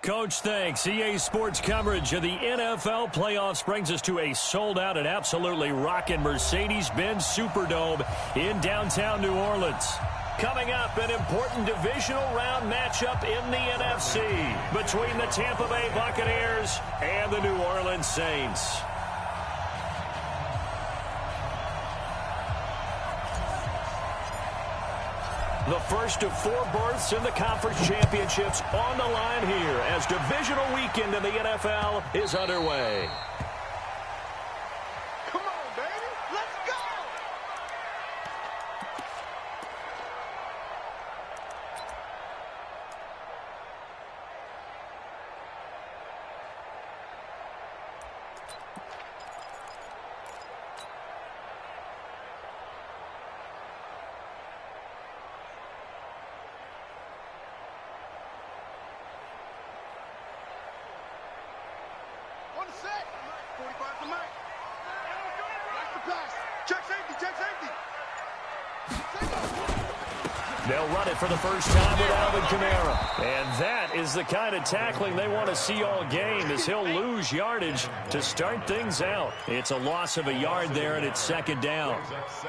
Coach, thanks. EA Sports coverage of the NFL playoffs brings us to a sold-out and absolutely rocking Mercedes-Benz Superdome in downtown New Orleans. Coming up, an important divisional round matchup in the NFC between the Tampa Bay Buccaneers and the New Orleans Saints. The first of 4 berths in the conference championships on the line here as divisional weekend in the NFL is underway. Come on, baby. Let's go. On the set. 45 to Mike. Watch the pass. Check safety, check safety. They'll run it for the first time with Alvin Kamara. And that is the kind of tackling they want to see all game as he'll lose yardage to start things out. It's a loss of a yard there, and it's second down.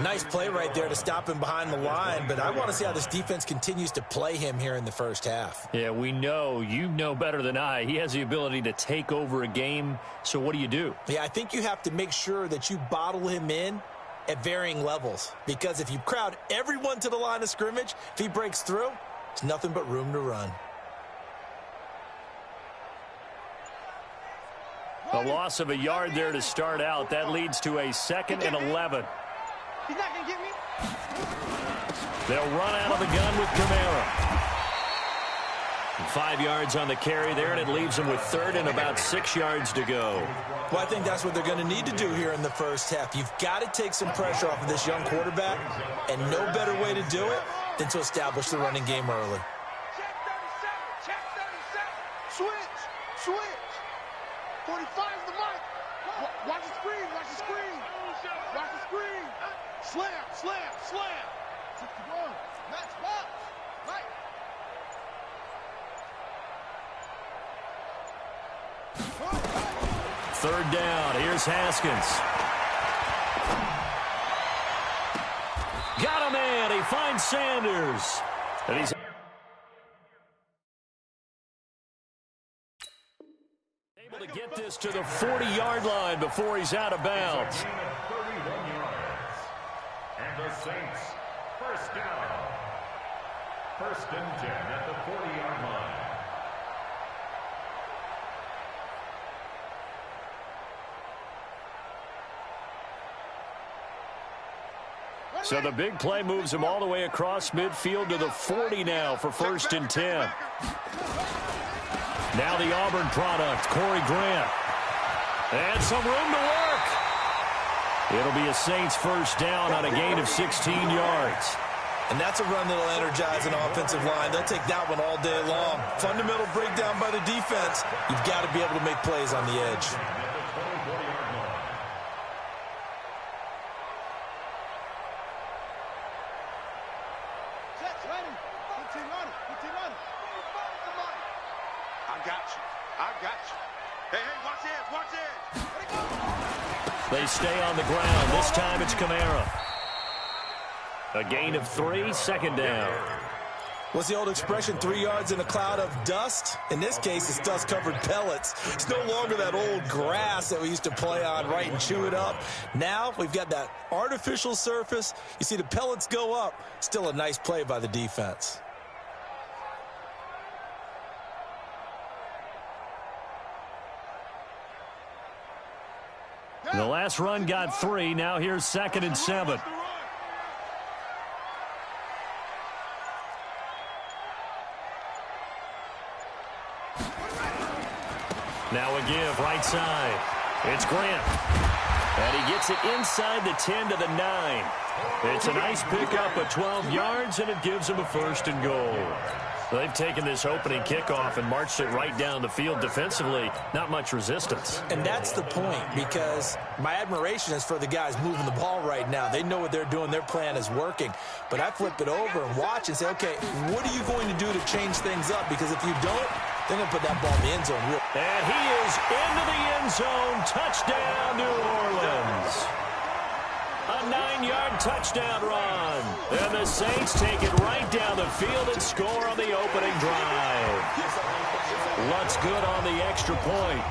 Nice play right there to stop him behind the line, but I want to see how this defense continues to play him here in the first half. Yeah, we know. You know better than I. He has the ability to take over a game, so what do? Yeah, I think you have to make sure that you bottle him in at varying levels, because if you crowd everyone to the line of scrimmage, if he breaks through, there's nothing but room to run. A loss of a yard there to start out. That leads to a 2nd and 11. He's not going to get me. They'll run out of the gun with Kamara. 5 yards on the carry there, and it leaves them with 3rd and about 6 yards to go. Well, I think that's what they're going to need to do here in the first half. You've got to take some pressure off of this young quarterback, and no better way to do it than to establish the running game early. Check 37, check 37. Switch. 45 is the mic. Watch the screen, watch the screen. Watch the screen. Slam. 61. Match box. Right. Third down. Here's Haskins. Got a man. He finds Sanders. And he's able to get this to the 40-yard line before he's out of bounds. 31 yards. And the Saints, first down. 1st and 10 at the 40-yard line. So the big play moves him all the way across midfield to the 40 now for 1st and 10. Now the Auburn product, Corey Grant. And some room to work. It'll be a Saints first down on a gain of 16 yards. And that's a run that'll energize an offensive line. They'll take that one all day long. Fundamental breakdown by the defense. You've got to be able to make plays on the edge. They stay on the ground. This time it's Kamara. A gain of 3, 2nd down. What's the old expression, 3 yards in a cloud of dust? In this case, it's dust-covered pellets. It's no longer that old grass that we used to play on, right, and chew it up. Now we've got that artificial surface. You see the pellets go up. Still a nice play by the defense. The last run got 3. Now here's 2nd and 7. Now a give right side. It's Grant. And he gets it inside the 10 to the 9. It's a nice pickup of 12 yards, and it gives him a 1st and goal. They've taken this opening kickoff and marched it right down the field defensively. Not much resistance. And that's the point, because my admiration is for the guys moving the ball right now. They know what they're doing. Their plan is working. But I flip it over and watch and say, okay, what are you going to do to change things up? Because if you don't, they're going to put that ball in the end zone. And he is into the end zone. Touchdown, New Orleans. A 9-yard touchdown run. And the Saints take it right down the field and score on the opening drive. Lutz good on the extra point.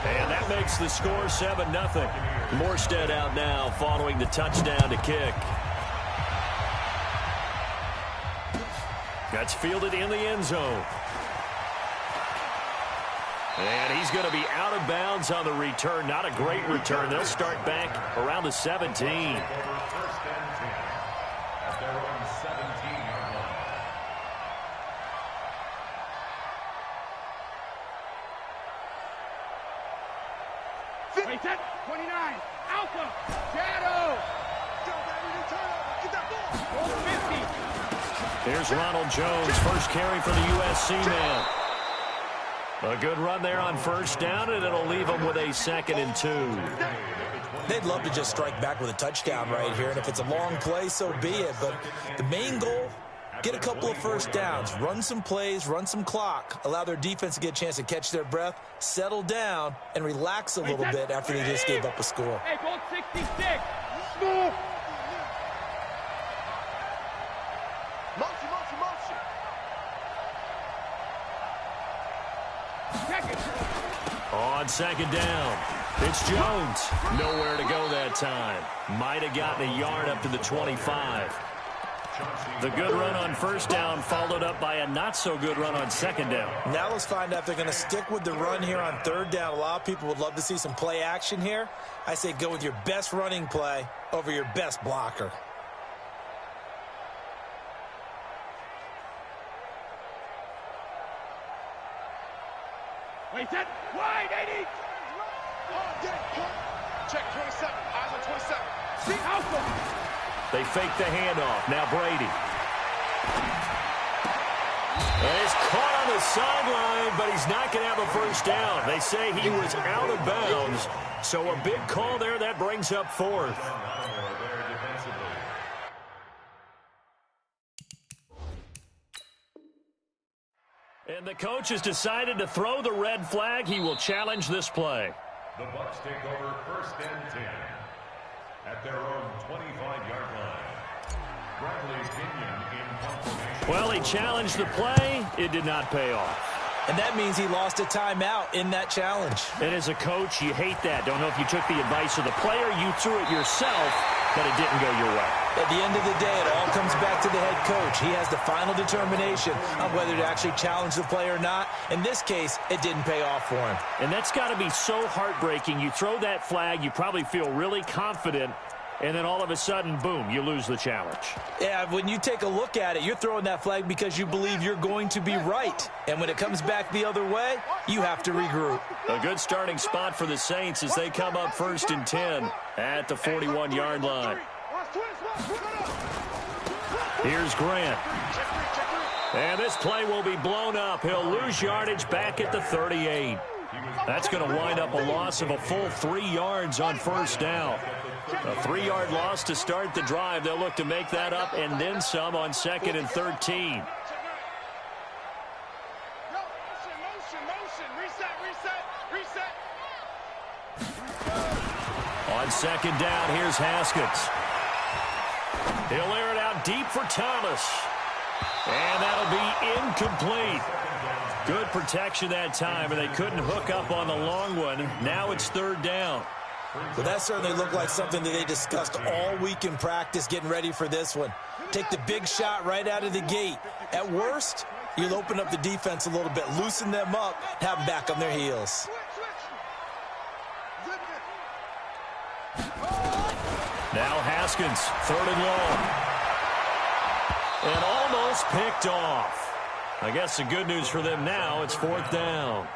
And that makes the score 7-0. Morstead out now following the touchdown to kick. That's fielded in the end zone. And he's going to be out of bounds on the return. Not a great return. They'll start back around the 17. Wait, 29, Alpha, Shadow. Get that ball. 50. Here's Ronald Jones, first carry for the USC man. A good run there on first down, and it'll leave them with a 2nd and 2. They'd love to just strike back with a touchdown right here, and if it's a long play, so be it. But the main goal, get a couple of first downs, run some plays, run some clock, allow their defense to get a chance to catch their breath, settle down, and relax a little bit after they just gave up a score. Hey, goal 66. Move. Motion, motion, motion. Check it. On 2nd down, it's Jones. Nowhere to go that time. Might have gotten a yard up to the 25. The good run on first down followed up by a not-so-good run on 2nd down. Now let's find out if they're going to stick with the run here on 3rd down. A lot of people would love to see some play action here. I say go with your best running play over your best blocker. Wait, set. Wide, 80. Check 27. Eyes on 27. See, Alpha. They fake the handoff. Now Brady. And he's caught on the sideline, but he's not going to have a first down. They say he was out of bounds. So a big call there. That brings up 4th. And the coach has decided to throw the red flag. He will challenge this play. The Bucs take over 1st and 10 at their own 25-yard line. Bradley Pinion in punt formation. Well, he challenged the play. It did not pay off. And that means he lost a timeout in that challenge. And as a coach, you hate that. Don't know if you took the advice of the player. You threw it yourself, but it didn't go your way. At the end of the day, it all comes back to the head coach. He has the final determination on whether to actually challenge the play or not. In this case, it didn't pay off for him. And that's got to be so heartbreaking. You throw that flag, you probably feel really confident, and then all of a sudden, boom, you lose the challenge. Yeah, when you take a look at it, you're throwing that flag because you believe you're going to be right. And when it comes back the other way, you have to regroup. A good starting spot for the Saints as they come up 1st and 10 at the 41-yard line. Here's Grant. And this play will be blown up. He'll lose yardage back at the 38. That's going to wind up a loss of a full 3 yards on first down. A 3-yard loss to start the drive. They'll look to make that up and then some on 2nd and 13. On 2nd down, here's Haskins. He'll air it out deep for Thomas. And that'll be incomplete. Good protection that time, and they couldn't hook up on the long one. Now it's 3rd down. Well, that certainly looked like something that they discussed all week in practice getting ready for this one. Take the big shot right out of the gate. At worst, you'll open up the defense a little bit, loosen them up, have them back on their heels. Now Haskins, 3rd and long. And almost picked off. I guess the good news for them now, it's 4th down.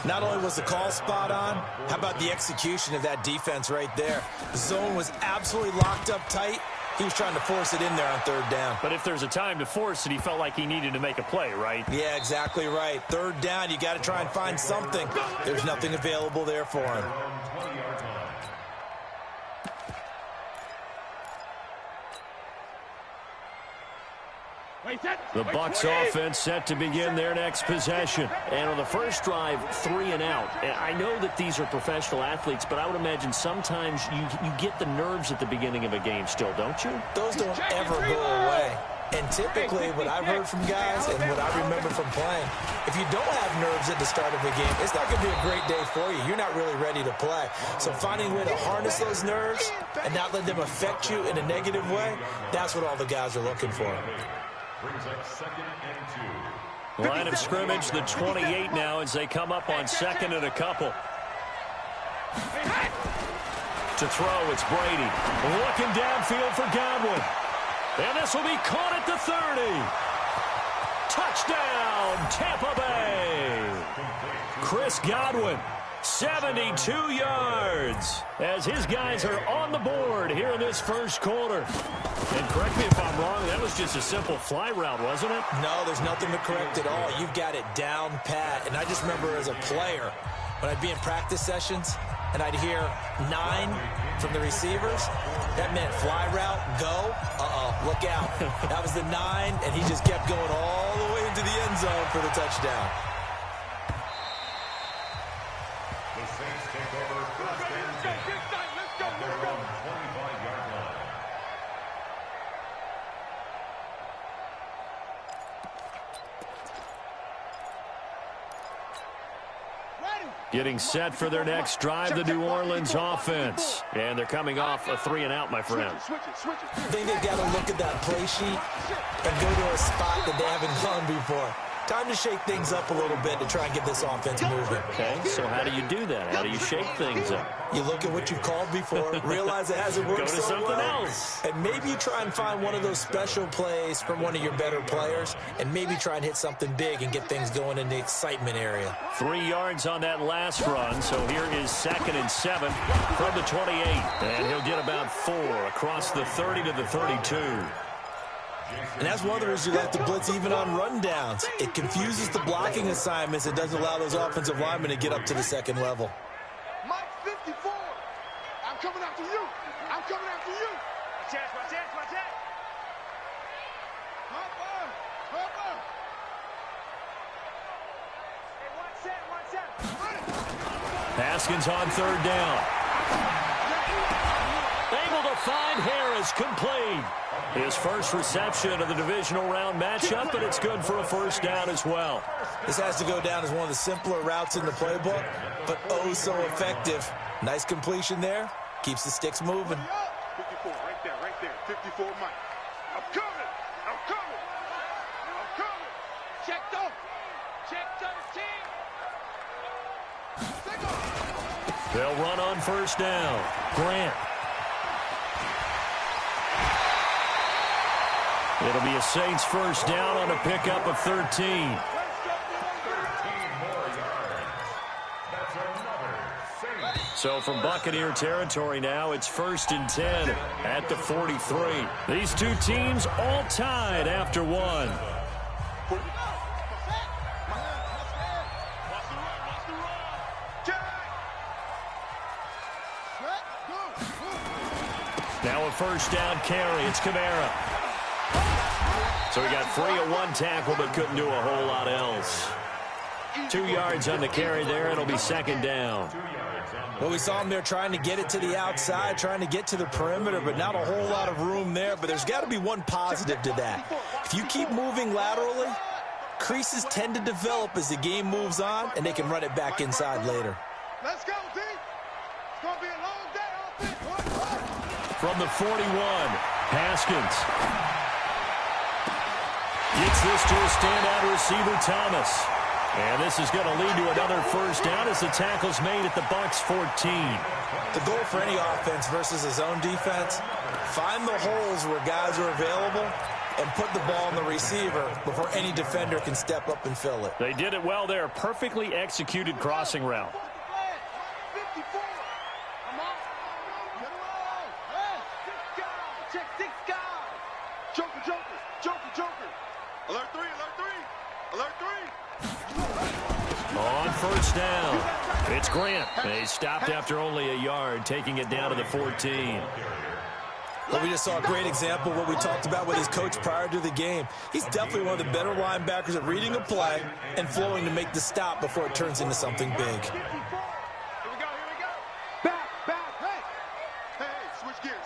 Not only was the call spot on, how about the execution of that defense right there? The zone was absolutely locked up tight. He was trying to force it in there on 3rd down. But if there's a time to force it, he felt like he needed to make a play, right? Yeah, exactly right. 3rd down, you got to try and find something. There's nothing available there for him. The Bucs offense set to begin their next possession. And on the first drive, 3 and out. I know that these are professional athletes, but I would imagine sometimes you get the nerves at the beginning of a game still, don't you? Those don't ever go away. And typically, what I've heard from guys and what I remember from playing, if you don't have nerves at the start of a game, it's not going to be a great day for you. You're not really ready to play. So finding a way to harness those nerves and not let them affect you in a negative way, that's what all the guys are looking for. Brings up 2nd and 2. Line of scrimmage, the 28 now as they come up on 2nd and a couple. To throw, it's Brady. Looking downfield for Godwin. And this will be caught at the 30. Touchdown, Tampa Bay. Chris Godwin, 72 yards, as his guys are on the board here in this first quarter. And correct me if I'm wrong, that was just a simple fly route, wasn't it? No, there's nothing to correct at all. You've got it down pat. And I just remember as a player, when I'd be in practice sessions, and I'd hear 9 from the receivers, that meant fly route, go, look out. That was the 9, and he just kept going all the way into the end zone for the touchdown. The Saints take over 1st and 10. At their own 25-yard line. Getting set for their next drive, the New Orleans offense. And they're coming off a 3 and out, my friend. I think they've got to look at that play sheet and go to a spot that they haven't gone before. Time to shake things up a little bit to try and get this offense moving. Okay, so how do you do that? How do you shake things up? You look at what you've called before, realize it hasn't worked Go to so something well, else. and maybe you try and find one of those special plays from one of your better players, and maybe try and hit something big and get things going in the excitement area. 3 yards on that last run, so here is 2nd and 7 from the 28. And he'll get about 4 across the 30 to the 32. And that's one of the reasons you like to blitz even on rundowns. It confuses the blocking assignments. It doesn't allow those offensive linemen to get up to the second level. Mike 54. I'm coming after you. I'm coming after you. Watch out, watch out, watch out. Hey, watch out, watch out. Haskins on 3rd down. Able to find Harris, complete. His first reception of the divisional round matchup, and it's good for a 1st down as well. This has to go down as one of the simpler routes in the playbook, but oh so effective. Nice completion there. Keeps the sticks moving. 54, right there. 54, Mike. I'm coming. I'm coming. I'm coming. Check 13. They'll run on 1st down. Grant. It'll be a Saints 1st down on a pickup of 13. 13 more yards. That's another Saints. So from Buccaneer territory now, it's 1st and 10 at the 43. These two teams all tied after 1. Now a 1st down carry. It's Kamara. So he got free of 1 tackle, but couldn't do a whole lot else. 2 yards on the carry there. It'll be 2nd down. Well, we saw him there trying to get it to the outside, trying to get to the perimeter, but not a whole lot of room there. But there's got to be one positive to that. If you keep moving laterally, creases tend to develop as the game moves on, and they can run it back inside later. Let's go, D. It's going to be a long day. From the 41, Haskins. Gets this to a standout receiver, Thomas. And this is going to lead to another 1st down as the tackle's made at the Bucs 14. The goal for any offense versus a zone defense, find the holes where guys are available and put the ball on the receiver before any defender can step up and fill it. They did it well there. Perfectly executed crossing route. 54. Come on. Get along. Hey, 6 guys. Check 6 guys. Joker, Joker, Joker, Joker. Alert 3, alert 3. Alert 3. On 1st down, it's Grant. They stopped after only a yard, taking it down to the 14. Well, we just saw a great example of what we talked about with his coach prior to the game. He's definitely one of the better linebackers at reading a play and flowing to make the stop before it turns into something big. Here we go. Back. Hey, switch gears.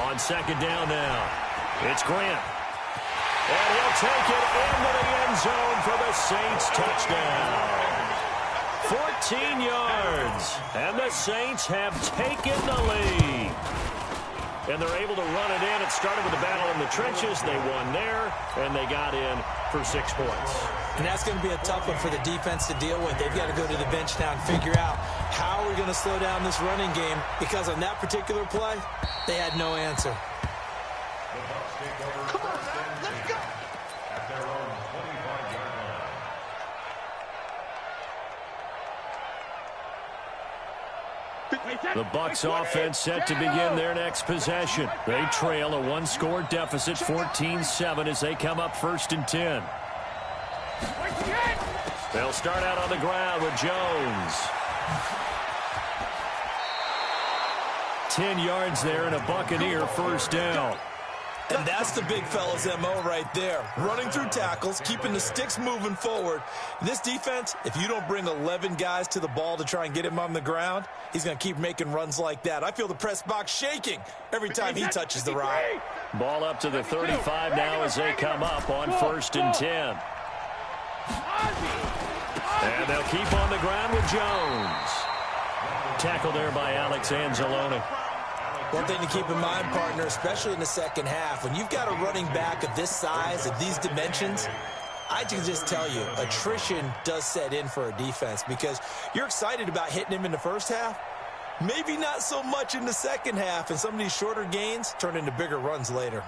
On second down now, it's Grant. And he'll take it into the end zone for the Saints touchdown. 14 yards, and the Saints have taken the lead. And they're able to run it in. It started with a battle in the trenches. They won there, and they got in for 6 points. And that's going to be a tough one for the defense to deal with. They've got to go to the bench now and figure out how we're going to slow down this running game, because on that particular play, they had no answer. Come on, now, let's go. At their own 25-yard line. The Bucs offense set to begin their next possession. They trail a 1-score deficit, 14-7, as they come up 1st and 10. They'll start out on the ground with Jones. 10 yards there and a Buccaneer 1st down. And that's the big fella's MO right there. Running through tackles, keeping the sticks moving forward. This defense, if you don't bring 11 guys to the ball to try and get him on the ground, he's going to keep making runs like that. I feel the press box shaking every time he touches the rock. Ball up to the 35 now as they come up on 1st and 10. And they'll keep on the ground with Jones. Tackle there by Alex Anzalone. One thing to keep in mind, partner, especially in the second half, when you've got a running back of this size, of these dimensions, I can just tell you, attrition does set in for a defense, because you're excited about hitting him in the first half, maybe not so much in the second half, and some of these shorter gains turn into bigger runs later.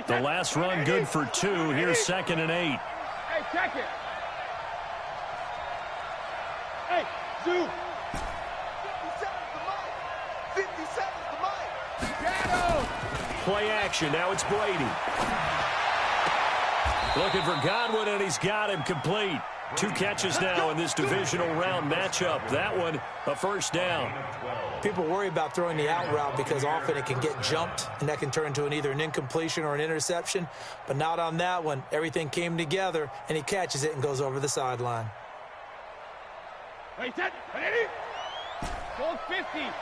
The last run good for 2. Here's 2nd and 8. Hey, check it. Hey, Zoo. 57's the mic. Shadow. Play action. Now it's Brady. Looking for Godwin, and he's got him complete. 2 catches now in this divisional round matchup. That one, a 1st down. People worry about throwing the out route because often it can get jumped, and that can turn into either an incompletion or an interception. But not on that one. Everything came together, and he catches it and goes over the sideline. Wait, set. Ready? Goal 50. Tight,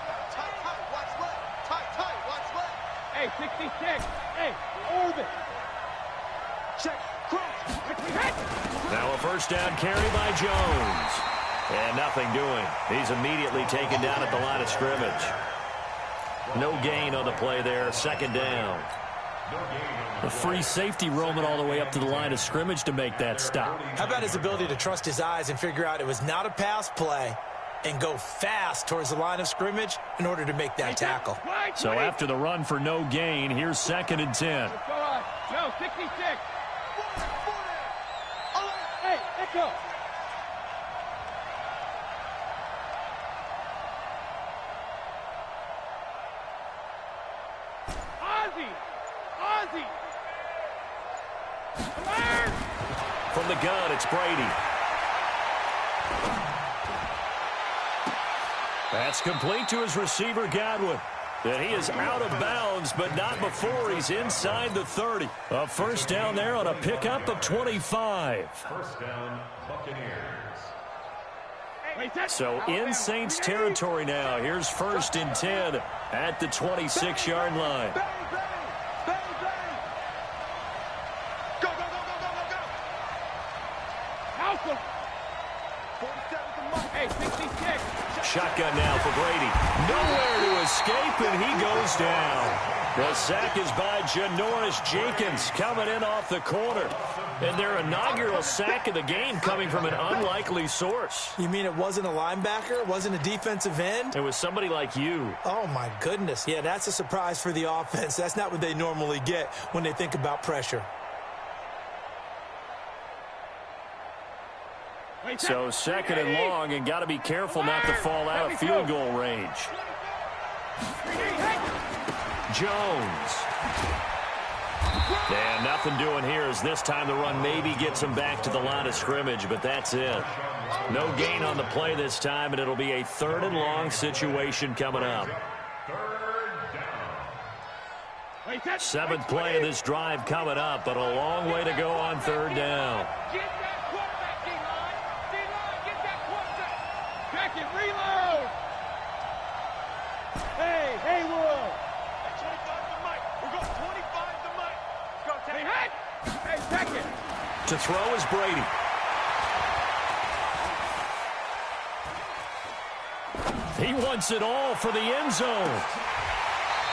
watch left. Tight, watch left. Hey, 66. Hey, orbit. Check. Now a 1st down carry by Jones. And nothing doing. He's immediately taken down at the line of scrimmage. No gain on the play there. 2nd down. A free safety roaming all the way up to the line of scrimmage to make that stop. How about his ability to trust his eyes and figure out it was not a pass play and go fast towards the line of scrimmage in order to make that tackle. So after the run for no gain, here's 2nd and 10. No, 66. Hey, let's go. Ozzy. From the gun, it's Brady. That's complete to his receiver, Godwin. And he is out of bounds, but not before he's inside the 30. A 1st down there on a pickup of 25. 1st down, Buccaneers. So in Saints territory now. Here's 1st and 10 at the 26-yard line. Go. House him. 47's the mark. Hey, 66. Shotgun now for Brady. Nowhere to escape, and he goes down. The sack is by Janoris Jenkins coming in off the corner. And their inaugural sack of the game coming from an unlikely source. You mean it wasn't a linebacker? It wasn't a defensive end? It was somebody like you. Oh, my goodness. Yeah, that's a surprise for the offense. That's not what they normally get when they think about pressure. So 2nd and long, and got to be careful not to fall out of field goal range. Jones. And nothing doing here as this time the run maybe gets him back to the line of scrimmage, but that's it. No gain on the play this time, and it'll be a 3rd and long situation coming up. 7th play of this drive coming up, but a long way to go on 3rd down. Get that quarterback, D-line. D-line, get that quarterback. Back and reload. Hey, Haywood. 25 to Mike. We're going 25 to Mike. Go, take it. Hey, back it. To throw is Brady. He wants it all for the end zone.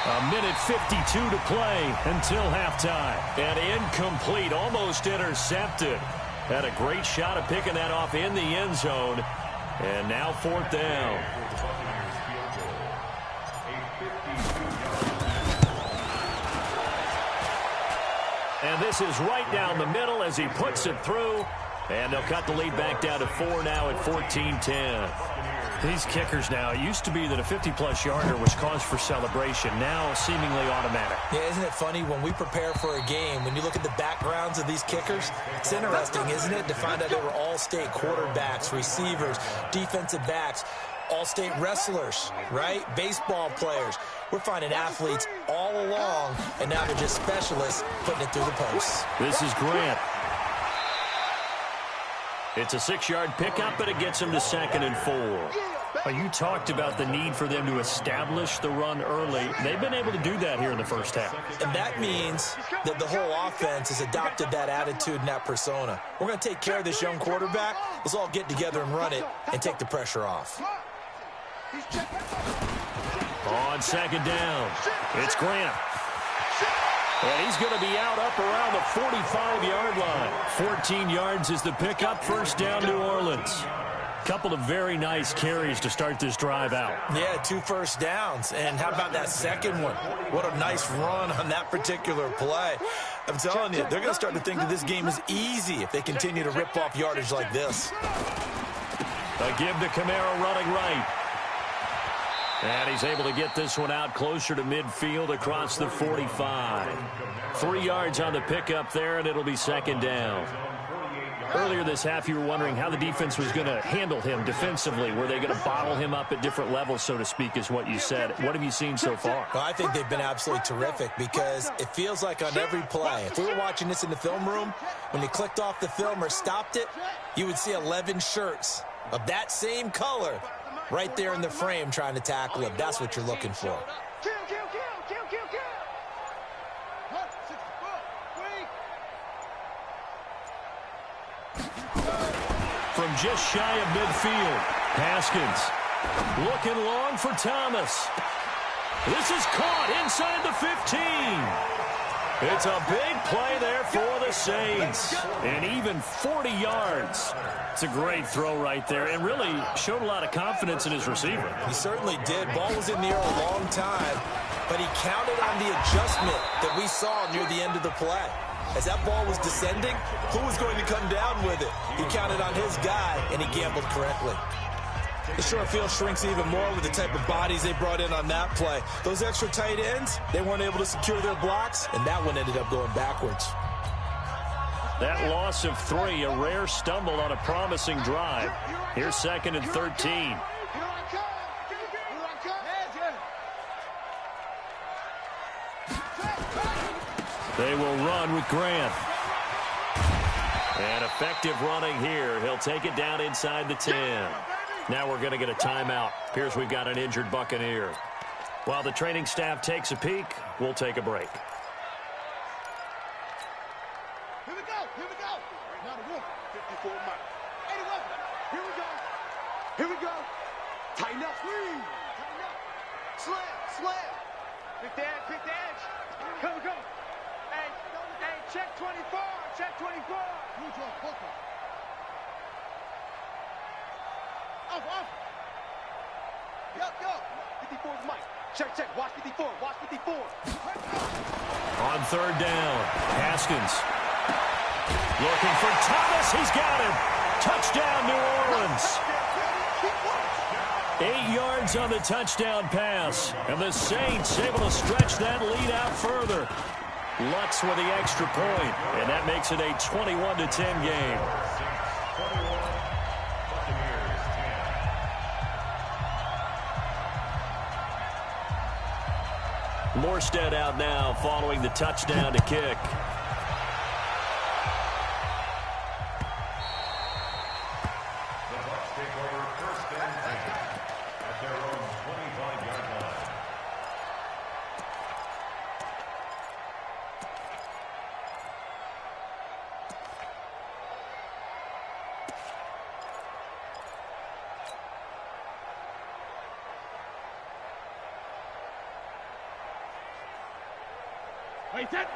A minute 52 to play until halftime. And incomplete, almost intercepted. Had a great shot at picking that off in the end zone. And now 4th down. And this is right down the middle as he puts it through. And they'll cut the lead back down to 4 now at 14-10. These kickers now, it used to be that a 50-plus yarder was cause for celebration. Now seemingly automatic. Yeah, isn't it funny when we prepare for a game, when you look at the backgrounds of these kickers, it's interesting, isn't it, to find out they were all-state quarterbacks, receivers, defensive backs, all-state wrestlers, right? Baseball players. We're finding athletes all along, and now they're just specialists putting it through the posts. This is Grant. It's a 6-yard pickup, but it gets him to 2nd and 4. Well, you talked about the need for them to establish the run early. They've been able to do that here in the first half. And that means that the whole offense has adopted that attitude and that persona. We're going to take care of this young quarterback. Let's all get together and run it and take the pressure off. On 2nd down, it's Grant. And he's going to be out up around the 45-yard line. 14 yards is the pickup. 1st down, New Orleans. Couple of very nice carries to start this drive out. Yeah, 2 first downs. And how about that second one? What a nice run on that particular play. I'm telling you, they're going to start to think that this game is easy if they continue to rip off yardage like this. A give to Kamara running right. And he's able to get this one out closer to midfield across the 45. 3 yards on the pickup there, and it'll be 2nd down. Earlier this half, you were wondering how the defense was going to handle him defensively. Were they going to bottle him up at different levels, so to speak, is what you said. What have you seen so far? Well, I think they've been absolutely terrific because it feels like on every play, if we were watching this in the film room, when you clicked off the film or stopped it, you would see 11 shirts of that same color right there in the frame trying to tackle him. That's what you're looking for. Kill, kill, kill, kill, kill, kill. From just shy of midfield, Haskins looking long for Thomas. This is caught inside the 15. It's a big play there for the Saints. And even 40 yards. It's a great throw right there and really showed a lot of confidence in his receiver. He certainly did. Ball was in the air a long time, but he counted on the adjustment that we saw near the end of the play. As that ball was descending, who was going to come down with it? He counted on his guy, and he gambled correctly. The short field shrinks even more with the type of bodies they brought in on that play. Those extra tight ends, they weren't able to secure their blocks, and that one ended up going backwards. That loss of 3, a rare stumble on a promising drive. Here's 2nd and 13. They will run with Grant. And effective running here. He'll take it down inside the 10. Now we're going to get a timeout. Appears we've got an injured Buccaneer. While the training staff takes a peek, we'll take a break. Here we go. Here we go. Now the wolf. 54 Mike. 81. Here we go. Here we go. Tighten up. Tighten up. Slam. Slam. Pick the edge. Pick the edge. Come. Hey, check 24. Check 24. Blue draw. Poker. Off. Yup. 54 is Mike. Check. Watch 54. Watch 54. On 3rd down, Haskins looking for Thomas. He's got him. Touchdown, New Orleans. 8 yards on the touchdown pass. And the Saints able to stretch that lead out further. Lutz with the extra point, and that makes it a 21-10 game. Morstead out now following the touchdown to kick.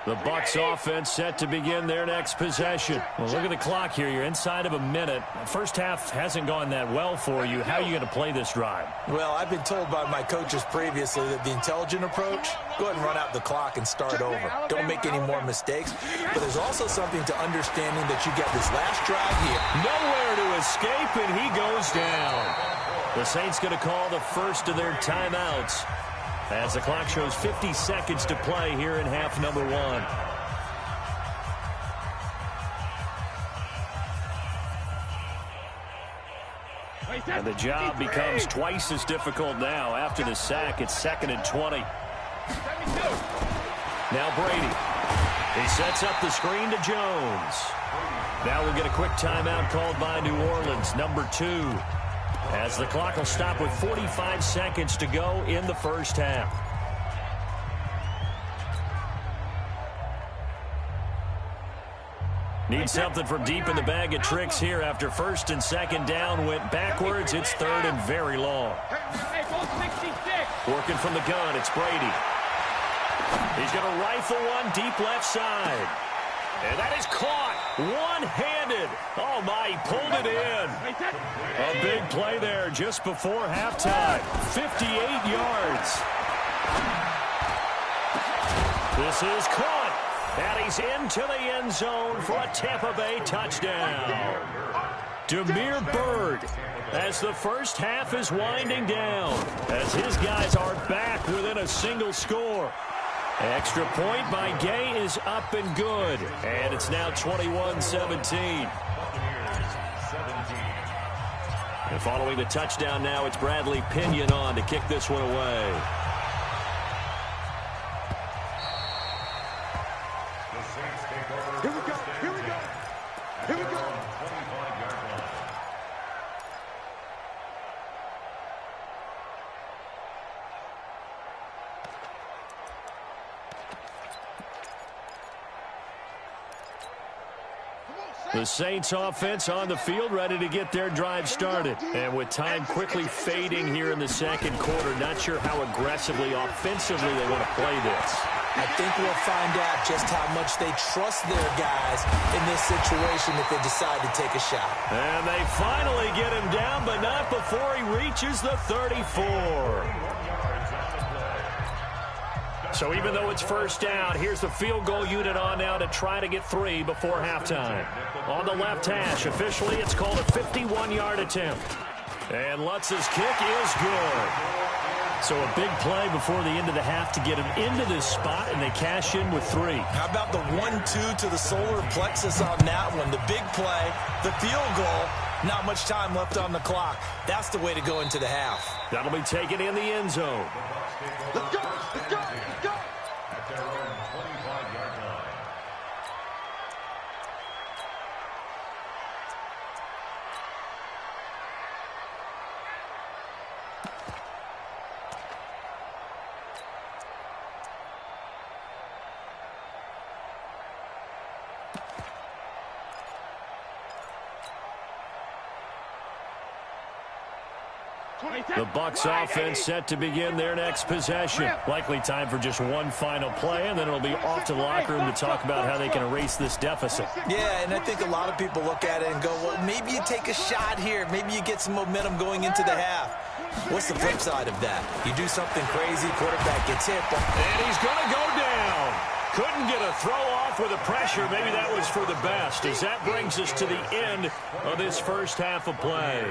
The Bucs offense set to begin their next possession. Well, look at the clock here. You're inside of a minute. First half hasn't gone that well for you. How are you going to play this drive? Well, I've been told by my coaches previously that the intelligent approach, go ahead and run out the clock and start over. Don't make any more mistakes. But there's also something to understanding that you get this last drive here. Nowhere to escape, and he goes down. The Saints going to call the first of their timeouts, as the clock shows 50 seconds to play here in half number one. And the job becomes twice as difficult now. After the sack, it's 2nd and 20. Now Brady. He sets up the screen to Jones. Now we'll get a quick timeout called by New Orleans, number 2. As the clock will stop with 45 seconds to go in the first half. Need something from deep in the bag of tricks here after 1st and 2nd down went backwards. It's 3rd and very long. Working from the gun, it's Brady. He's going to rifle one deep left side. And that is caught one-handed. Oh, my, he pulled it in. A big play there just before halftime. 58 yards. This is caught. And he's into the end zone for a Tampa Bay touchdown. Damiere Byrd, as the first half is winding down, as his guys are back within a single score. Extra point by Gay is up and good. And it's now 21-17. And following the touchdown now, it's Bradley Pinion on to kick this one away. Here we go. Here we go. Here we go. The Saints offense on the field, ready to get their drive started. And with time quickly fading here in the second quarter, not sure how aggressively, offensively they want to play this. I think we'll find out just how much they trust their guys in this situation if they decide to take a shot. And they finally get him down, but not before he reaches the 34. So even though it's first down, here's the field goal unit on now to try to get 3 before halftime. On the left hash, officially it's called a 51-yard attempt. And Lutz's kick is good. So a big play before the end of the half to get him into this spot, and they cash in with 3. How about the 1-2 to the solar plexus on that one? The big play, the field goal, not much time left on the clock. That's the way to go into the half. That'll be taken in the end zone. Let's go. Let's go. Let's go. At their own 25-yard line. The Bucs offense set to begin their next possession. Likely time for just one final play, and then it'll be off to the locker room to talk about how they can erase this deficit. Yeah, and I think a lot of people look at it and go, well, maybe you take a shot here. Maybe you get some momentum going into the half. What's the flip side of that? You do something crazy, quarterback gets hit. And he's going to go down. Couldn't get a throw off with the pressure. Maybe that was for the best, as that brings us to the end of this first half of play.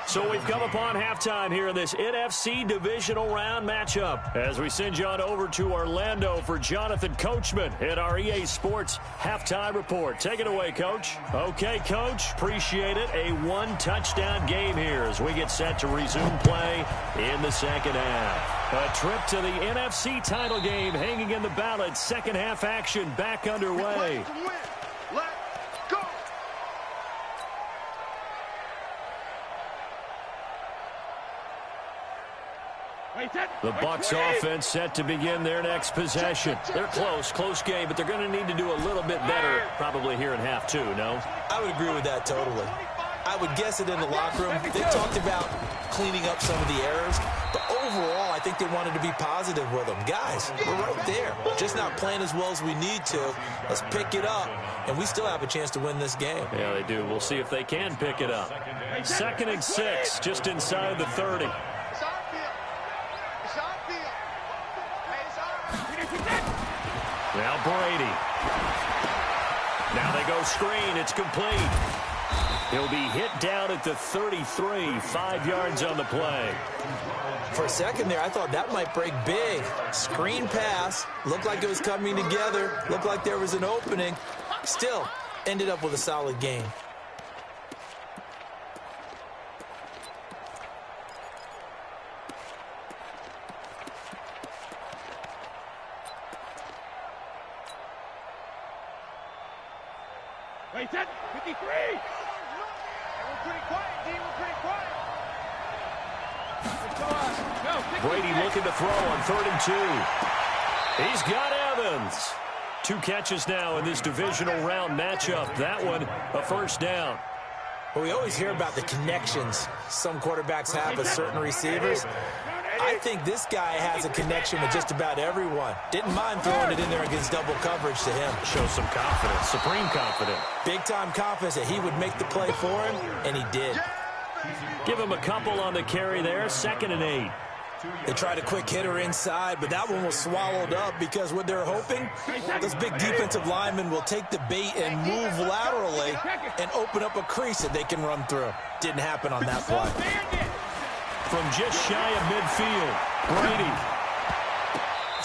So we've come upon halftime here in this NFC divisional round matchup as we send you on over to Orlando for Jonathan Coachman at our EA Sports halftime report. Take it away, Coach. Okay, Coach, appreciate it. A one-touchdown game here as we get set to resume play in the second half. A trip to the NFC title game hanging in the balance. Second half action back underway. The Bucs offense set to begin their next possession. They're close game, but they're going to need to do a little bit better probably here in half two, no? I would agree with that totally. I would guess it in the locker room. They talked about cleaning up some of the errors, but overall, I think they wanted to be positive with them. Guys, we're right there. Just not playing as well as we need to. Let's pick it up, and we still have a chance to win this game. Yeah, they do. We'll see if they can pick it up. 2nd and 6, just inside the 30. Now Brady. Now they go screen. It's complete. He'll be hit down at the 33, 5 yards on the play. For a second there, I thought that might break big. Screen pass. Looked like it was coming together. Looked like there was an opening. Still, ended up with a solid game. Wait, 53! We're pretty quiet, D. We're pretty quiet. Brady looking to throw on 3rd and 2. He's got Evans. 2 catches now in this divisional round matchup. That one, a first down. Well, we always hear about the connections some quarterbacks have with certain receivers. I think this guy has a connection with just about everyone. Didn't mind throwing it in there against double coverage to him. Shows some confidence, supreme confidence. Big-time confidence that he would make the play for him, and he did. Give him a couple on the carry there, 2nd and 8. They tried a quick hitter inside, but that one was swallowed up because what they're hoping, this big defensive lineman will take the bait and move laterally and open up a crease that they can run through. Didn't happen on that play. From just shy of midfield, Brady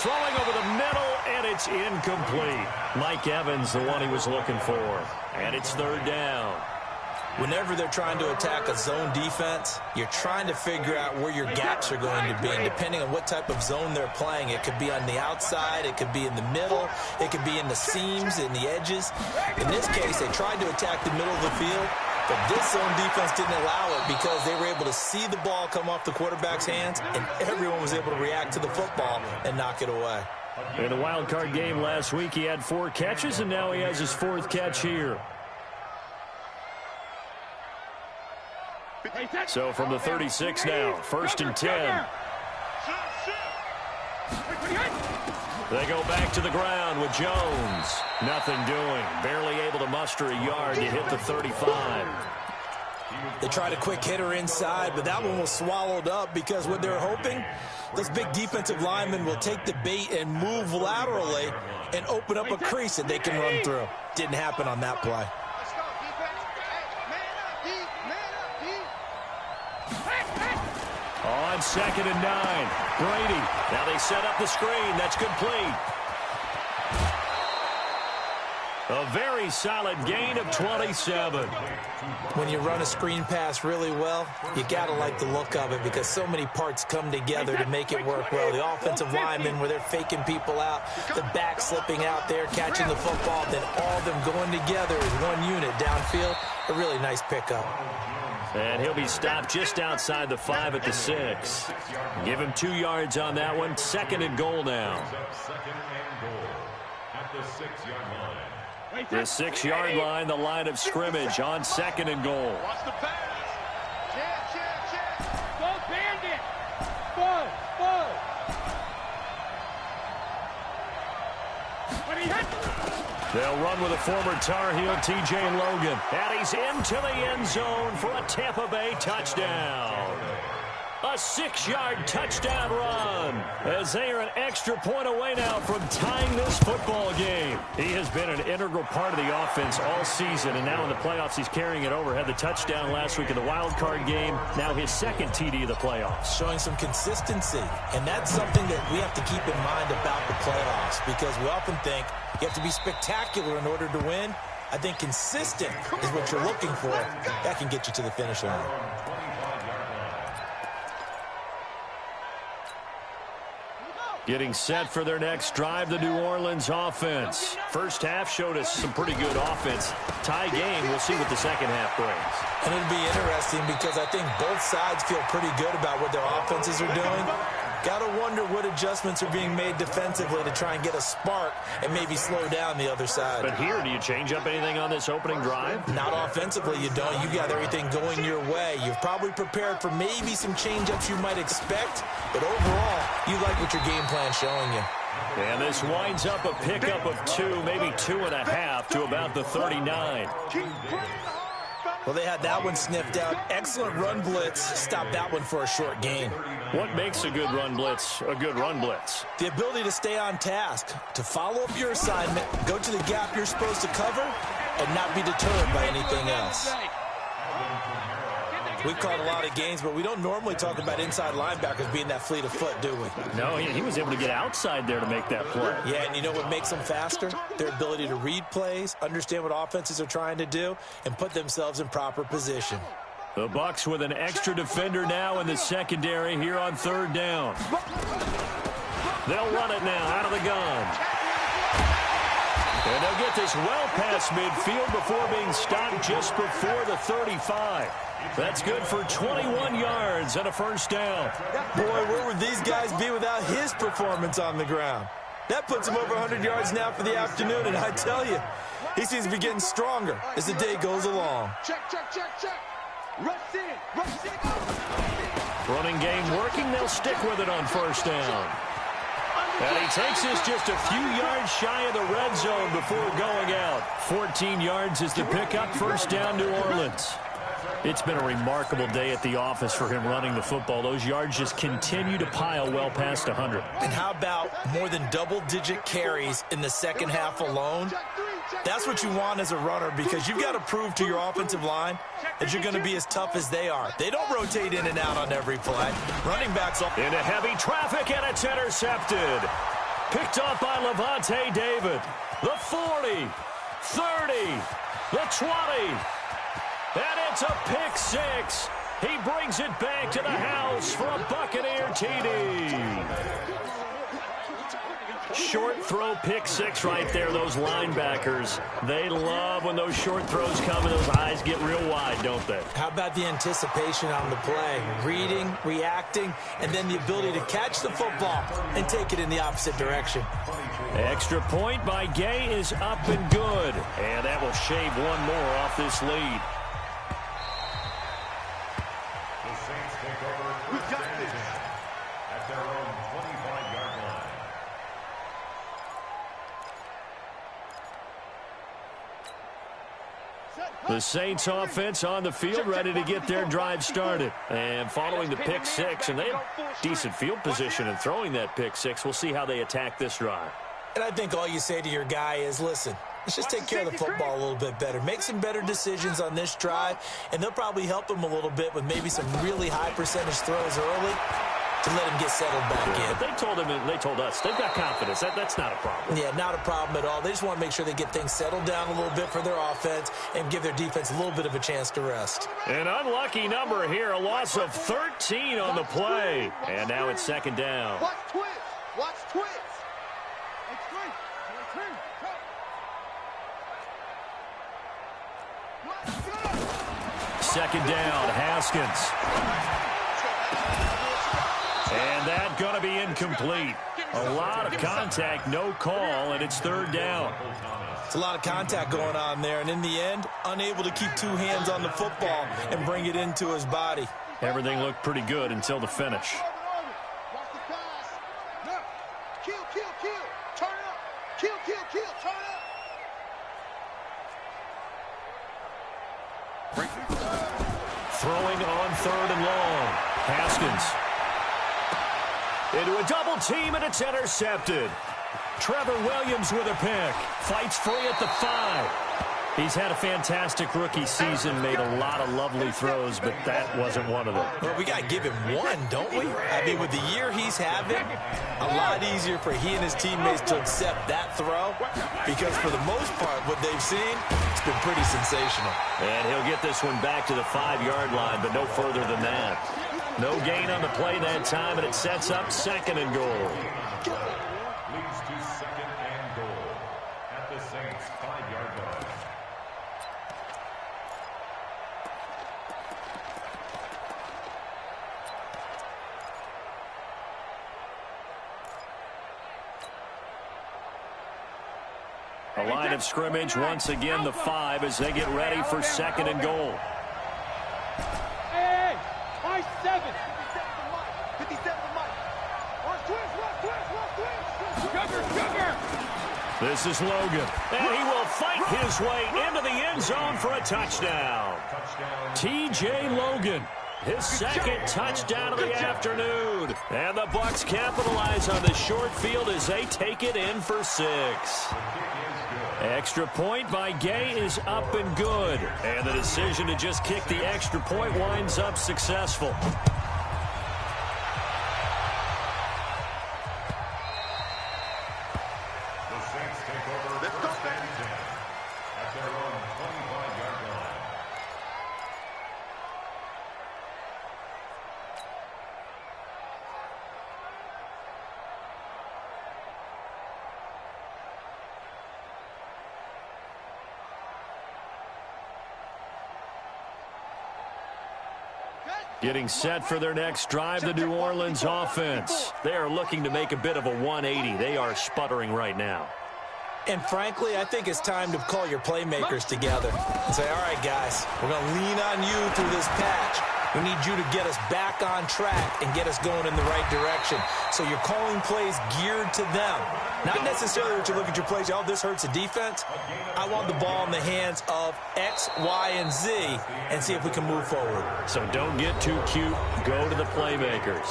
throwing over the middle, and it's incomplete. Mike Evans, the one he was looking for, and it's 3rd down. Whenever they're trying to attack a zone defense, you're trying to figure out where your gaps are going to be. And depending on what type of zone they're playing, it could be on the outside, it could be in the middle, it could be in the seams, in the edges. In this case, they tried to attack the middle of the field, but this zone defense didn't allow it because they were able to see the ball come off the quarterback's hands, and everyone was able to react to the football and knock it away. In the wild card game last week, he had 4 catches, and now he has his 4th catch here. So from the 36 now, 1st and 10. They go back to the ground with Jones. Nothing doing. Barely able to muster a yard to hit the 35. They tried a quick hitter inside, but that one was swallowed up because what they're hoping, this big defensive lineman will take the bait and move laterally and open up a crease that they can run through. Didn't happen on that play. On 2nd and 9, Brady. Now they set up the screen. That's complete. A very solid gain of 27. When you run a screen pass really well, you got to like the look of it because so many parts come together to make it work well. The offensive linemen, where they're faking people out, the back slipping out there, catching the football, then all of them going together as one unit downfield. A really nice pickup. And he'll be stopped just outside the 5 at the 6. Give him 2 yards on that one. 2nd and goal now. The 6-yard line, the line of scrimmage on 2nd and goal. Watch the pass. Check. Go Bandit. Ball. They'll run with a former Tar Heel, T.J. Logan. And he's into the end zone for a Tampa Bay touchdown. A 6-yard touchdown run as they are an extra point away now from tying this football game. He has been an integral part of the offense all season, and now in the playoffs he's carrying it over. Had the touchdown last week in the wild card game. Now his second TD of the playoffs. Showing some consistency, and that's something that we have to keep in mind about the playoffs, because we often think you have to be spectacular in order to win. I think consistent is what you're looking for. That can get you to the finish line. Getting set for their next drive, the New Orleans offense. First half showed us some pretty good offense. Tie game, we'll see what the second half brings. And it'll be interesting because I think both sides feel pretty good about what their offenses are doing. Got to wonder what adjustments are being made defensively to try and get a spark and maybe slow down the other side. But here, do you change up anything on this opening drive? Not offensively, you don't. You got everything going your way. You've probably prepared for maybe some change-ups you might expect, but overall, you like what your game plan's showing you. And this winds up a pickup of 2, maybe 2.5 to about the 39. Well, they had that one sniffed out. Excellent run blitz. Stopped that one for a short gain. What makes a good run blitz a good run blitz? The ability to stay on task, to follow up your assignment, go to the gap you're supposed to cover, and not be deterred by anything else. We've caught a lot of games, but we don't normally talk about inside linebackers being that fleet of foot, do we? No, he was able to get outside there to make that play. Yeah, and you know what makes them faster? Their ability to read plays, understand what offenses are trying to do, and put themselves in proper position. The Bucs with an extra defender now in the secondary here on third down. They'll run it now out of the gun. And they'll get this well past midfield before being stopped just before the 35. That's good for 21 yards and a first down. Boy, where would these guys be without his performance on the ground? That puts him over 100 yards now for the afternoon, and I tell you, he seems to be getting stronger as the day goes along. Check, check, check, check. Rush in, rush in. Running game working, they'll stick with it on first down. And he takes this just a few yards shy of the red zone before going out. 14 yards is the pickup, first down New Orleans. It's been a remarkable day at the office for him running the football. Those yards just continue to pile well past 100. And how about more than double-digit carries in the second half alone? That's what you want as a runner, because you've got to prove to your offensive line that you're going to be as tough as they are. They don't rotate in and out on every play. Running backs into heavy traffic, and it's intercepted. Picked up by Levante David. The 40, 30, the 20. And it's a pick six. He brings it back to the house for a Buccaneer TD. Short throw pick six right there. Those linebackers, they love when those short throws come and those eyes get real wide, don't they? How about the anticipation on the play? Reading, reacting, and then the ability to catch the football and take it in the opposite direction. Extra point by Gay is up and good. And that will shave one more off this lead. The Saints offense on the field, ready to get their drive started. And following the pick six, and they have decent field position in throwing that pick six. We'll see how they attack this drive. And I think all you say to your guy is, listen, let's just take care of the football a little bit better. Make some better decisions on this drive, and they'll probably help him a little bit with maybe some really high percentage throws early to let him get settled back in. They told him, and they told us, they've got confidence. That's not a problem. Yeah, not a problem at all. They just want to make sure they get things settled down a little bit for their offense and give their defense a little bit of a chance to rest. An unlucky number here, a loss of 13 on the play. And now it's second down. Watch twist. Watch twist. Second down, Haskins. And that going to be incomplete. A lot of contact, no call, and it's third down. It's a lot of contact going on there, and in the end, unable to keep two hands on the football and bring it into his body. Everything looked pretty good until the finish. Throwing on third and long. Haskins. Into a double team, and it's intercepted. Trevor Williams with a pick. Fights free at the 5. He's had a fantastic rookie season, made a lot of lovely throws, but that wasn't one of them. Well, we got to give him one, don't we? I mean, with the year he's having, a lot easier for he and his teammates to accept that throw, because for the most part, what they've seen, it's been pretty sensational. And he'll get this one back to the 5-yard line, but no further than that. No gain on the play that time, and it sets up 2nd and goal. Leads to 2nd and goal at the Saints' 5-yard line. A line of scrimmage, once again the 5 as they get ready for 2nd and goal. Hey, I 7. 57 to Mike. Sugar. This is Logan, and he will fight his way into the end zone for a touchdown. T.J. Logan, his 2nd touchdown of the afternoon. And the Bucs capitalize on the short field as they take it in for 6. Extra point by Gay is up and good. And the decision to just kick the extra point winds up successful. Getting set for their next drive, the New Orleans offense. They are looking to make a bit of a 180. They are sputtering right now. And frankly, I think it's time to call your playmakers together and say, all right, guys, we're going to lean on you through this patch. We need you to get us back on track and get us going in the right direction. So you're calling plays geared to them. Not necessarily what you look at your plays, oh, this hurts the defense. I want the ball in the hands of X, Y, and Z and see if we can move forward. So don't get too cute. Go to the playmakers.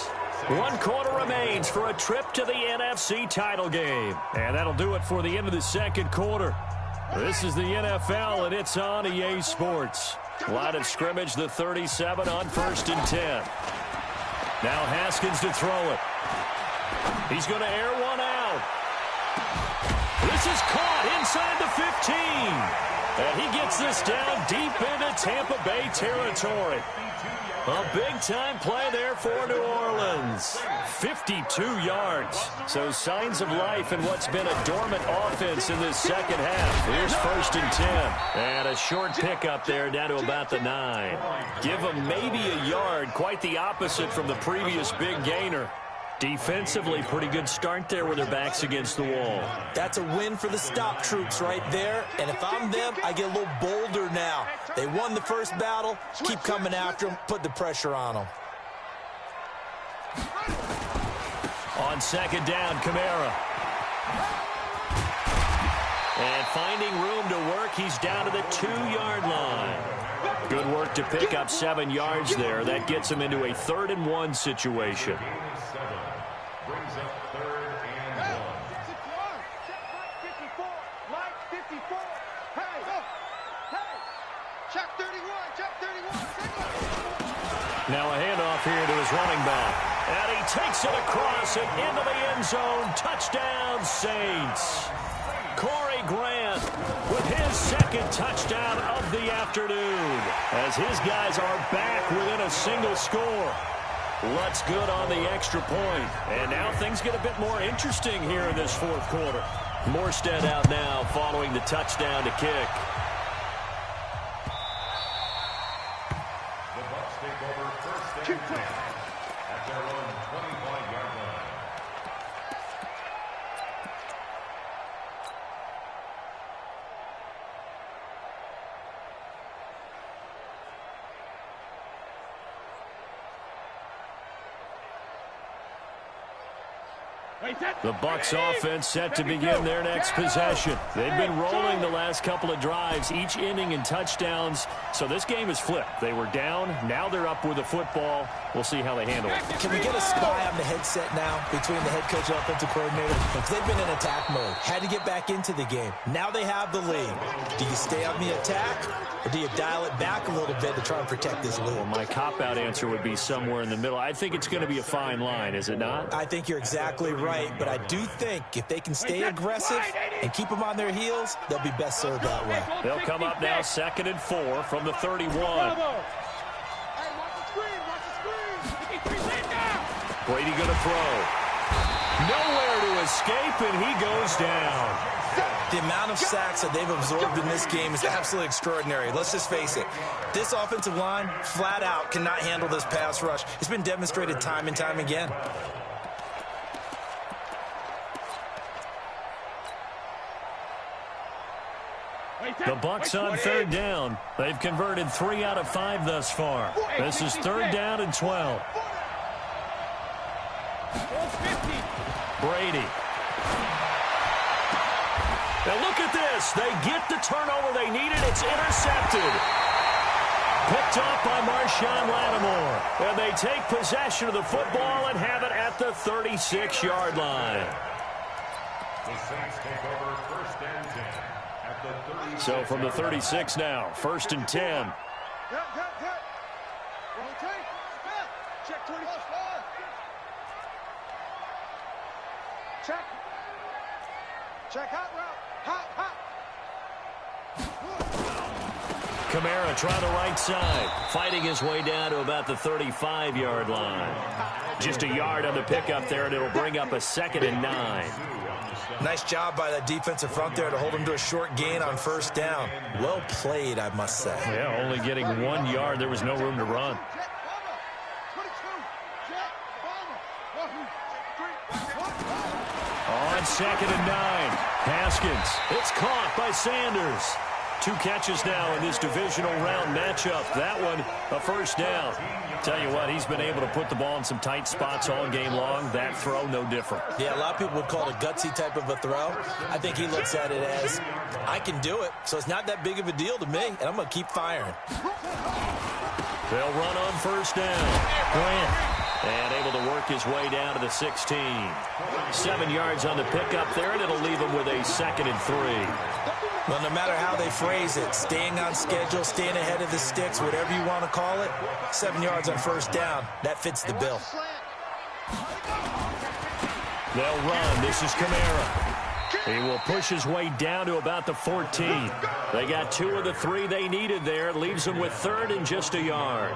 1 quarter remains for a trip to the NFC title game. And that'll do it for the end of the 2nd quarter. This is the NFL, and it's on EA Sports. Line of scrimmage, the 37 on 1st and 10. Now Haskins to throw it. He's going to air one out. This is caught inside the 15. And he gets this down deep into Tampa Bay territory. A big-time play there for New Orleans. 52 yards. So signs of life in what's been a dormant offense in this 2nd half. Here's 1st and 10. And a short pickup there down to about the 9. Give them maybe a yard. Quite the opposite from the previous big gainer. Defensively, pretty good start there with their backs against the wall. That's a win for the stop troops right there. And if I'm them, I get a little bolder now. They won the first battle. Keep coming after them. Put the pressure on them. On 2nd down, Kamara. And finding room to work, he's down to the 2-yard line. Good work to pick up 7 yards there. That gets him into a 3rd and 1 situation. Brings up 3rd and 1. Mike 54. Hey, check 31. Now a handoff here to his running back. And he takes it across and into the end zone. Touchdown, Saints. Corey Grant with his 2nd touchdown of the afternoon as his guys are back within a single score. What's good on the extra point. And now things get a bit more interesting here in this 4th quarter. Morstead out now following the touchdown to kick. The Bucs take over 1st and 10 at their own 25-yard line. The Bucs offense set to begin their next possession. They've been rolling the last couple of drives, each inning in touchdowns. So this game is flipped. They were down. Now they're up with the football. We'll see how they handle it. Can we get a spy on the headset now between the head coach and offensive coordinator? Because they've been in attack mode. Had to get back into the game. Now they have the lead. Do you stay on the attack, or do you dial it back a little bit to try and protect this lead? Well, my cop-out answer would be somewhere in the middle. I think it's going to be a fine line, is it not? I think you're exactly right, but I do think if they can stay aggressive and keep them on their heels, they'll be best served that way. They'll come up now 2nd and 4 from the 31. Brady going to throw. Nowhere to escape, and he goes down. The amount of sacks that they've absorbed in this game is absolutely extraordinary. Let's just face it. This offensive line, flat out, cannot handle this pass rush. It's been demonstrated time and time again. The Bucs on 3rd down. They've converted 3 out of 5 thus far. This is 3rd down and 12. Brady. Now look at this. They get the turnover they needed. It's intercepted. Picked off by Marshawn Lattimore. And they take possession of the football and have it at the 36-yard line. The Saints take over 1st and 10 at the 36. So from the 36 now, 1st and 10. Check 24. Check. Check hot route. Hot. Kamara trying the right side, fighting his way down to about the 35-yard line. Just a yard on the pickup there, and it'll bring up a 2nd and 9. Nice job by that defensive front there to hold him to a short gain on 1st down. Well played, I must say. Yeah, only getting 1 yard. There was no room to run. On 2nd and 9, Haskins. It's caught by Sanders. 2 catches now in this divisional round matchup. That one, a 1st down. Tell you what, he's been able to put the ball in some tight spots all game long. That throw, no different. Yeah, a lot of people would call it a gutsy type of a throw. I think he looks at it as, I can do it, so it's not that big of a deal to me, and I'm going to keep firing. They'll run on 1st down. Grant. And able to work his way down to the 16. 7 yards on the pickup there, and it'll leave him with a 2nd and 3. Well, no matter how they phrase it, staying on schedule, staying ahead of the sticks, whatever you want to call it, 7 yards on 1st down, that fits the bill. They'll run. This is Kamara. He will push his way down to about the 14. They got 2 of the 3 they needed there. It leaves them with 3rd and just a yard.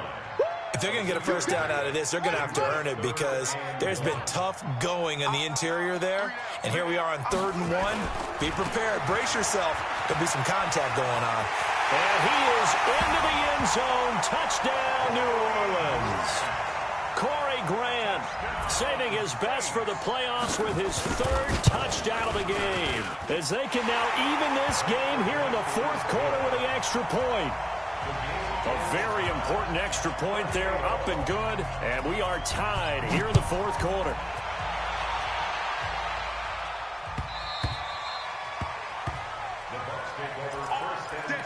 If they're going to get a 1st down out of this, they're going to have to earn it because there's been tough going in the interior there. And here we are on 3rd and 1. Be prepared. Brace yourself. There'll be some contact going on. And he is into the end zone. Touchdown, New Orleans. Corey Grant saving his best for the playoffs with his 3rd touchdown of the game. As they can now even this game here in the 4th quarter with the extra point. A very important extra point there, up and good, and we are tied here in the 4th quarter. The Bucs take over 1st and 10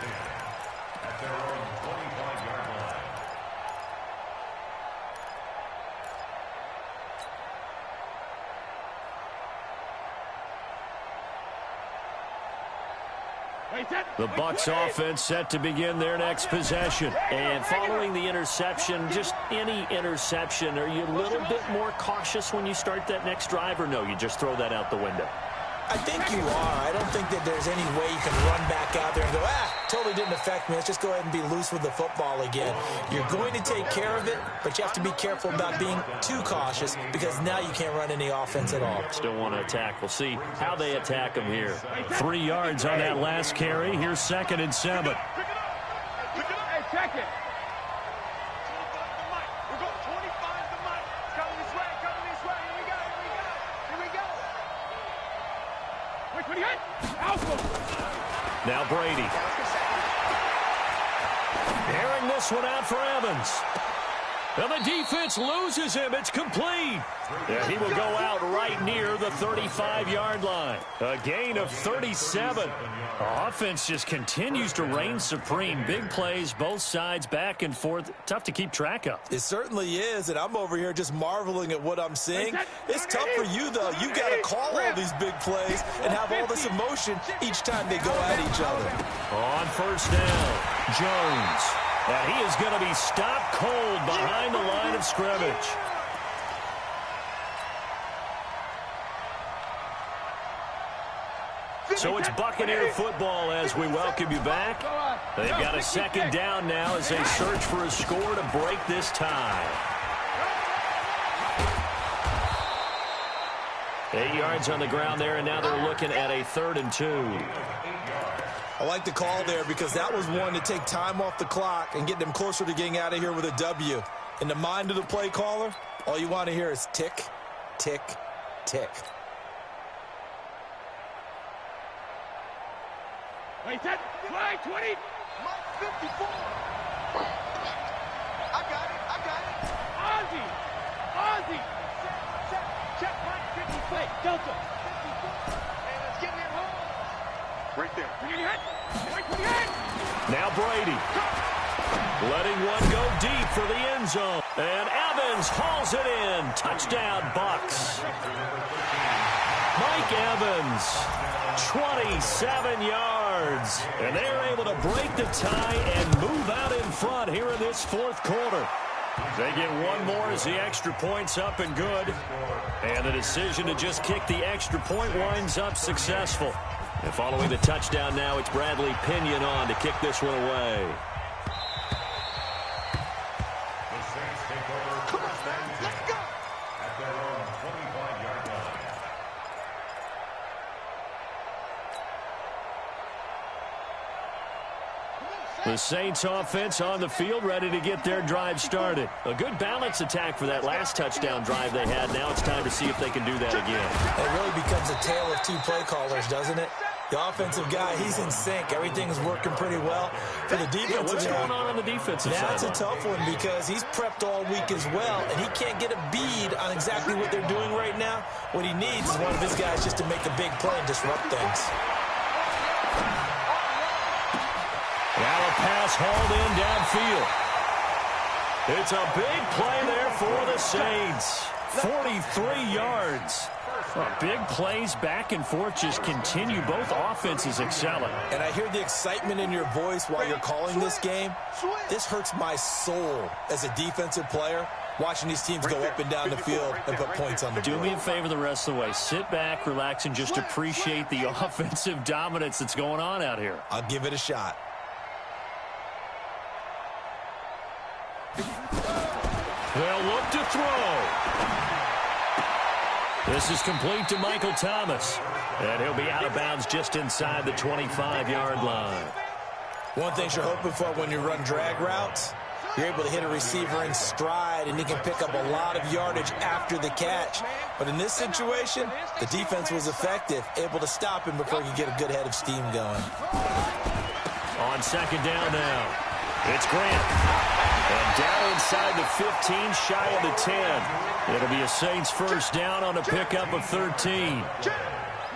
at their own 25-yard line. The Bucs offense set to begin their next possession. And following the interception, just any interception, are you a little bit more cautious when you start that next drive, or no, you just throw that out the window? I think you are. I don't think that there's any way you can run back out there and go, totally didn't affect me. Let's just go ahead and be loose with the football again. You're going to take care of it, but you have to be careful about being too cautious because now you can't run any offense at all. Still want to attack. We'll see how they attack them here. 3 yards on that last carry. Here's 2nd and 7. Hey, check it. We're going 25 to Mike. Coming this way, coming this way. Here we go, here we go. Here we go. Wait, what do you got? Now Brady. Airing this one out for Evans. And the defense loses him. It's complete. Yeah, he will go out right near the 35-yard line. A gain of 37. The offense just continues to reign supreme. Big plays, both sides, back and forth. Tough to keep track of. It certainly is, and I'm over here just marveling at what I'm seeing. It's tough for you, though. You got to call all these big plays and have all this emotion each time they go at each other. On first down, Jones. And he is going to be stopped cold behind the line of scrimmage. So it's Buccaneer football as we welcome you back. They've got a second down now as they search for a score to break this tie. 8 yards on the ground there, and now they're looking at a 3rd and 2. I like the call there because that was one to take time off the clock and get them closer to getting out of here with a W. In the mind of the play caller, all you want to hear is tick, tick, tick. Wait, that fly 20. Mike 54. I got it. Ozzy. Check Mike 50 play. Delta. 54. And let's get him home. Right there. Now Brady. Letting one go deep for the end zone. And Evans hauls it in. Touchdown, Bucks. Mike Evans, 27 yards. And they're able to break the tie and move out in front here in this 4th quarter. They get one more as the extra point's up and good. And the decision to just kick the extra point winds up successful. And following the touchdown now, it's Bradley Pinion on to kick this one away. The Saints take over first and 10 at their own 25-yard line. The Saints offense on the field, ready to get their drive started. A good balance attack for that last touchdown drive they had. Now it's time to see if they can do that again. It really becomes a tale of 2 play callers, doesn't it? The offensive guy, he's in sync. Everything's working pretty well. For the defensive What's going on the defensive side? That's a tough one because he's prepped all week as well, and he can't get a bead on exactly what they're doing right now. What he needs is one of his guys just to make a big play and disrupt things. Now a pass hauled in downfield. It's a big play there for the Saints. 43 yards. Well, big plays back and forth just continue. Both offenses excelling. And I hear the excitement in your voice while you're calling this game. This hurts my soul as a defensive player, watching these teams go up and down the field and put points on the board. Do me a favor the rest of the way. Sit back, relax, and just appreciate the offensive dominance that's going on out here. I'll give it a shot. They'll look to throw. This is complete to Michael Thomas. And he'll be out of bounds just inside the 25-yard line. One thing you're hoping for when you run drag routes, you're able to hit a receiver in stride, and he can pick up a lot of yardage after the catch. But in this situation, the defense was effective, able to stop him before he could get a good head of steam going. On second down now, it's Grant. And down inside the 15, shy of the 10. It'll be a Saints first down on a pickup of 13.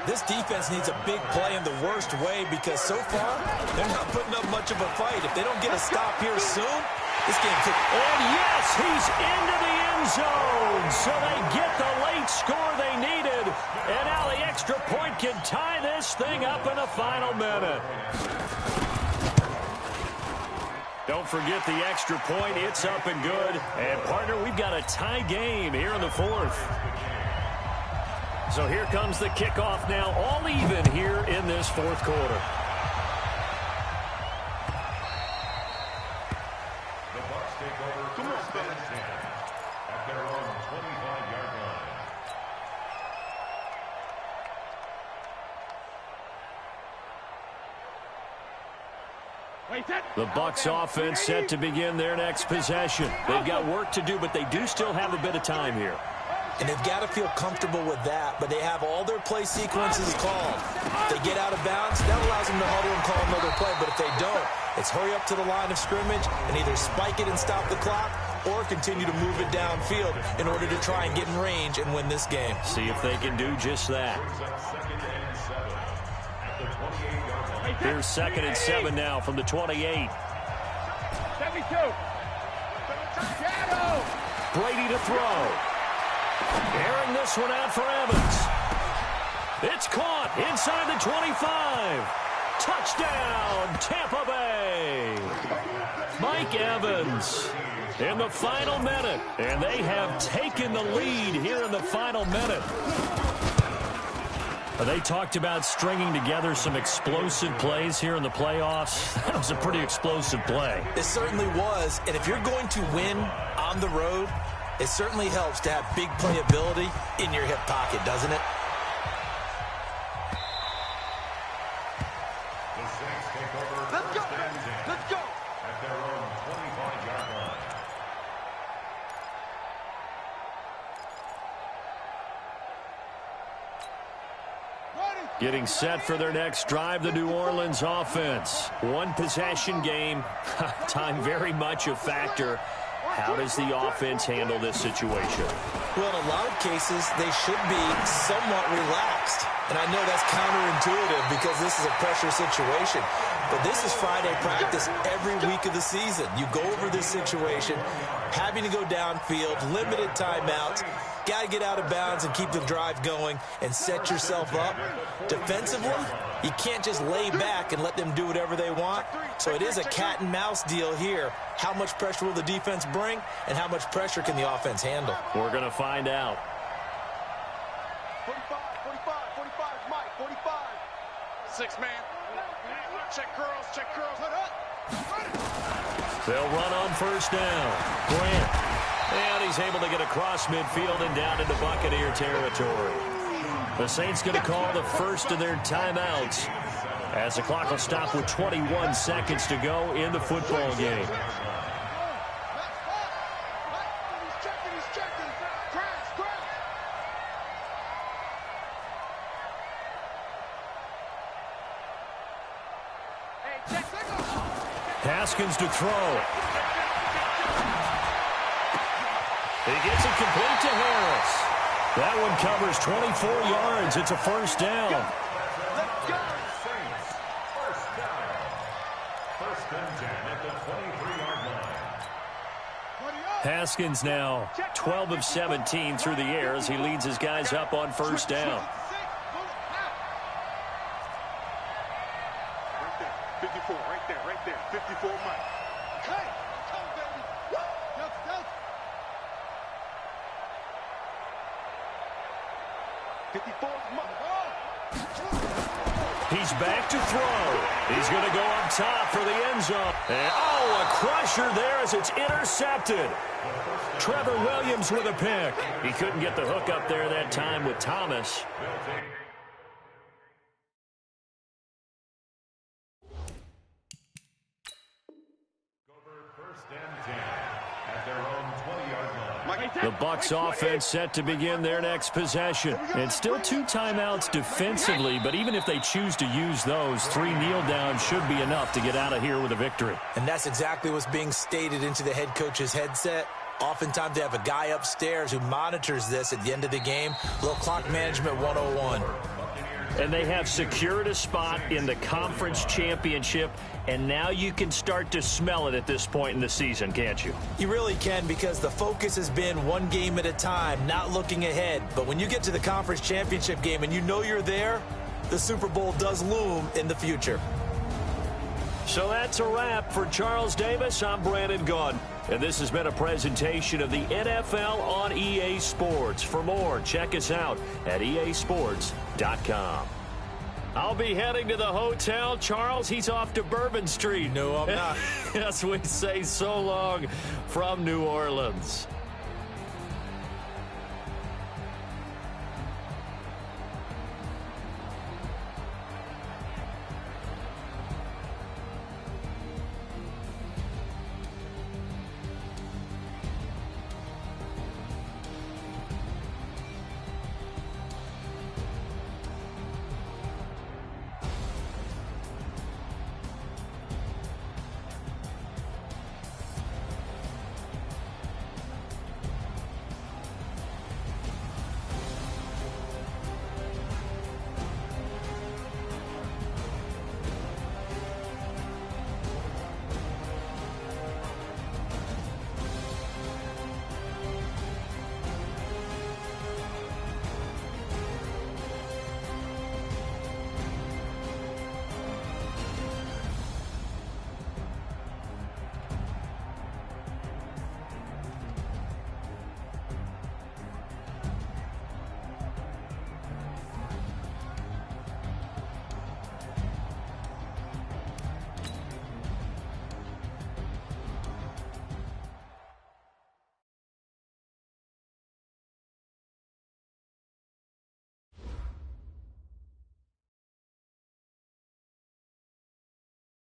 This defense needs a big play in the worst way because so far, they're not putting up much of a fight. If they don't get a stop here soon, this game could... And yes, he's into the end zone. So they get the late score they needed. And now the extra point can tie this thing up in the final minute. Don't forget the extra point. It's up and good. And, partner, we've got a tie game here in the 4th. So here comes the kickoff now, all even here in this 4th quarter. The Bucs take over first and 10 at their own 25-yard line. The Bucs offense set to begin their next possession. They've got work to do, but they do still have a bit of time here. and they've got to feel comfortable with that, but they have all their play sequences called. If they get out of bounds, that allows them to huddle and call another play, but if they don't, it's hurry up to the line of scrimmage and either spike it and stop the clock or continue to move it downfield in order to try and get in range and win this game. See if they can do just that. Here's 2nd and 7 now from the 28. 72. Brady to throw. Airing this one out for Evans. It's caught inside the 25. Touchdown, Tampa Bay. Mike Evans in the final minute, and they have taken the lead here in the final minute. They talked about stringing together some explosive plays here in the playoffs. That was a pretty explosive play. It certainly was, and if you're going to win on the road, it certainly helps to have big playability in your hip pocket, doesn't it? The Saints take over Let's go. first and 10 Let's go. at their own 25-yard line. Getting set for their next drive, the New Orleans offense. One possession game. Time very much a factor. How does the offense handle this situation? Well, in a lot of cases, they should be somewhat relaxed. And I know that's counterintuitive because this is a pressure situation. But this is Friday practice every week of the season. You go over this situation, having to go downfield, limited timeouts, got to get out of bounds and keep the drive going and set yourself up. Defensively, you can't just lay back and let them do whatever they want. So it is a cat and mouse deal here. How much pressure will the defense bring, and how much pressure can the offense handle? We're going to find out. 45, 45, 45, Mike, 45. 6 man. Check curls, head up. They'll run on first down. Grant. And he's able to get across midfield and down into Buccaneer territory. The Saints going to call the first of their timeouts as the clock will stop with 21 seconds to go in the football game. He's checking. Crash. Hey, check. Haskins to throw. He gets it complete to Harris. That one covers 24 yards. It's a first down. Let's go. Saints, first down. First and 10 at the 23-yard line. Haskins now 12 of 17 through the air as he leads his guys up on first down. 54, right there. 54, Mike. Hey, come, baby. Go. 54, Mike. He's back to throw. He's going to go up top for the end zone. And, a crusher there as it's intercepted. Trevor Williams with a pick. He couldn't get the hook up there that time with Thomas. First and 10 at their own 20-yard line. The Bucs offense set to begin their next possession. And still 2 timeouts defensively, but even if they choose to use those, 3 kneel downs should be enough to get out of here with a victory. And that's exactly what's being stated into the head coach's headset. Oftentimes they have a guy upstairs who monitors this at the end of the game. Little clock management 101. And they have secured a spot in the conference championship, and now you can start to smell it at this point in the season, can't you? You really can, because the focus has been one game at a time, not looking ahead. But when you get to the conference championship game and you know you're there, the Super Bowl does loom in the future. So that's a wrap for Charles Davis. I'm Brandon Gaudin, and this has been a presentation of the NFL on EA Sports. For more, check us out at easports.com. I'll be heading to the hotel. Charles, he's off to Bourbon Street. No, I'm not. Yes, we say so long from New Orleans.